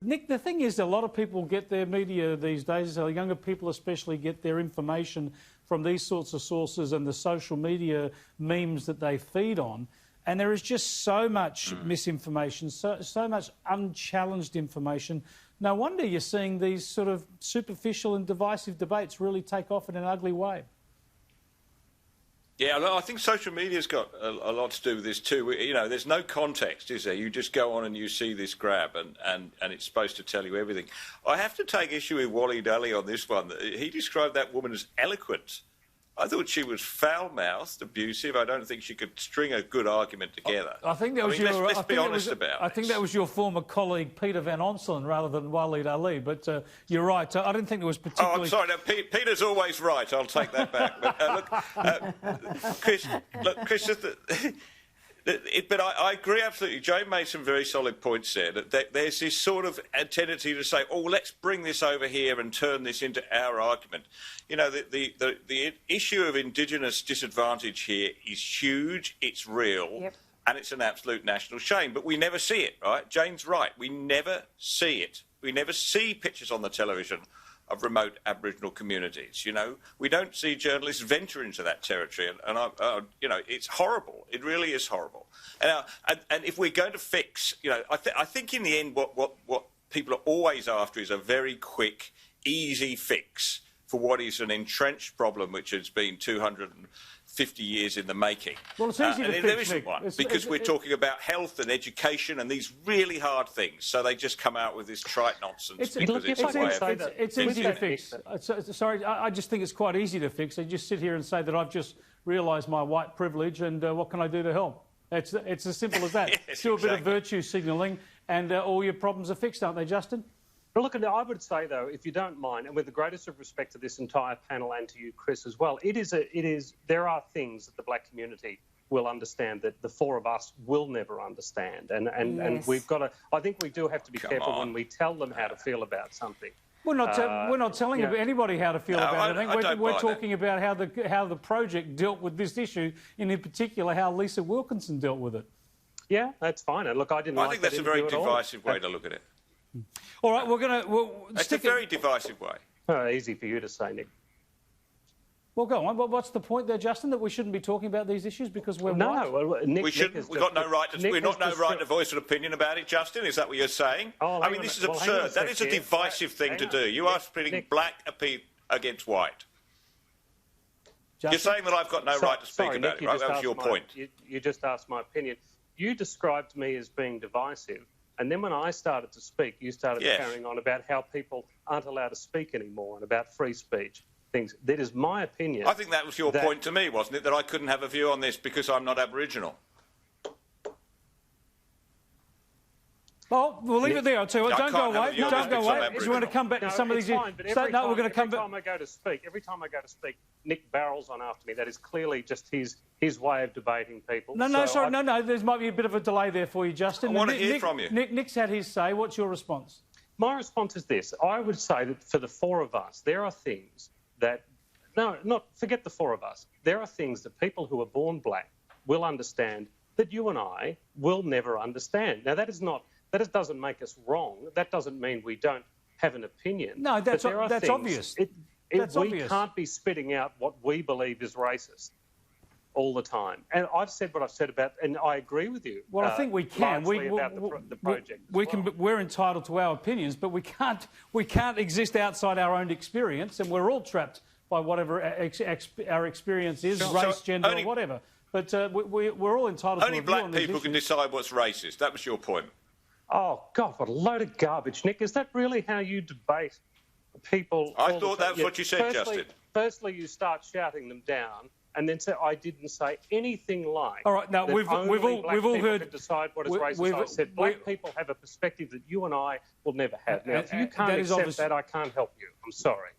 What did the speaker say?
Nick, the thing is, a lot of people get their media these days, younger people especially, get their information from these sorts of sources and the social media memes that they feed on. And there is just so much misinformation, so much unchallenged information. No wonder you're seeing these sort of superficial and divisive debates really take off in an ugly way. Yeah, I think social media's got a lot to do with this too. You know, there's no context, is there? You just go on and you see this grab and it's supposed to tell you everything. I have to take issue with Wally Daly on this one. He described that woman as eloquent. I thought she was foul-mouthed, abusive. I don't think she could string a good argument together. I think that was let's be honest about it. I think that was your former colleague Peter Van Onselen rather than Waleed Ali. But you're right. I didn't think it was particularly. Oh, I'm sorry. No, Peter's always right. I'll take that back. But Chris, but I agree absolutely. Jane made some very solid points there. That there's this sort of tendency to say, "Oh, let's bring this over here and turn this into our argument." You know, the issue of Indigenous disadvantage here is huge. It's real, and it's an absolute national shame. But we never see it, right? Jane's right. We never see it. We never see pictures on the television of remote Aboriginal communities. You know, we don't see journalists venture into that territory, and you know, it's horrible. It really is horrible. And if we're going to fix, you know, I think in the end, what people are always after is a very quick, easy fix for what is an entrenched problem, which has been 250 years in the making. Well, it's easy to fix, there isn't one, because we're talking about health and education and these really hard things. So they just come out with this trite nonsense. It's easy to fix. Sorry, I just think it's quite easy to fix. They just sit here and say that I've just realised my white privilege and what can I do to help? It's as simple as that. Yes, do a bit of virtue signalling and all your problems are fixed, aren't they, Justin? But look, I would say, though, if you don't mind, and with the greatest of respect to this entire panel and to you, Chris, as well, there are things that the black community will understand that the four of us will never understand. And we've got to, I think we do have to be careful when we tell them how to feel about something. We're not telling anybody how to feel about anything. We're talking about how the project dealt with this issue, and in particular how Lisa Wilkinson dealt with it. Yeah, that's fine. And look, I think that's a very divisive way to look at it. All right, That's a very divisive way. Oh, easy for you to say, Nick. Well, go on. What's the point there, Justin, that we shouldn't be talking about these issues because we're white? Well, Nick, we shouldn't. We've got no right to. We're not no right to voice an opinion about it, Justin. Is that what you're saying? Oh, I mean, this is absurd. That is a divisive thing to do. You are splitting black against white. Justin? You're saying that I've got no right to speak about it, right? That was your point. You just asked my opinion. You described me as being divisive. And then when I started to speak, you started carrying on about how people aren't allowed to speak anymore and about free speech things. That is my opinion. I think that was your point to me, wasn't it, that I couldn't have a view on this because I'm not Aboriginal? Well, we'll leave it there. I'll tell you what, don't go away. Don't go away. Do you want to come back to some of these issues? Every time I go to speak, Nick barrels on after me. That is clearly just his way of debating people. No, there might be a bit of a delay there for you, Justin. I want to hear from you. Nick's had his say. What's your response? My response is this. I would say that for the four of us, there are things that... forget the four of us. There are things that people who are born black will understand that you and I will never understand. Now, that doesn't make us wrong. That doesn't mean we don't have an opinion. No, that's obvious. We can't be spitting out what we believe is racist all the time. And I've said what I've said about, and I agree with you. Well, I think we can. The project. We're entitled to our opinions, but we can't exist outside our own experience, and we're all trapped by whatever our experience is, race, gender, or whatever. But we're all entitled to a view on these issues. Only black people can decide what's racist. That was your point. Oh, God, what a load of garbage, Nick. Is that really how you debate people? I thought that was what you said, Justin. Firstly, you start shouting them down, and then say, I didn't say anything like... All right, now, we've all heard... Can decide what is racist. I said black people have a perspective that you and I will never have. Now, if you can't accept that, I can't help you. I'm sorry.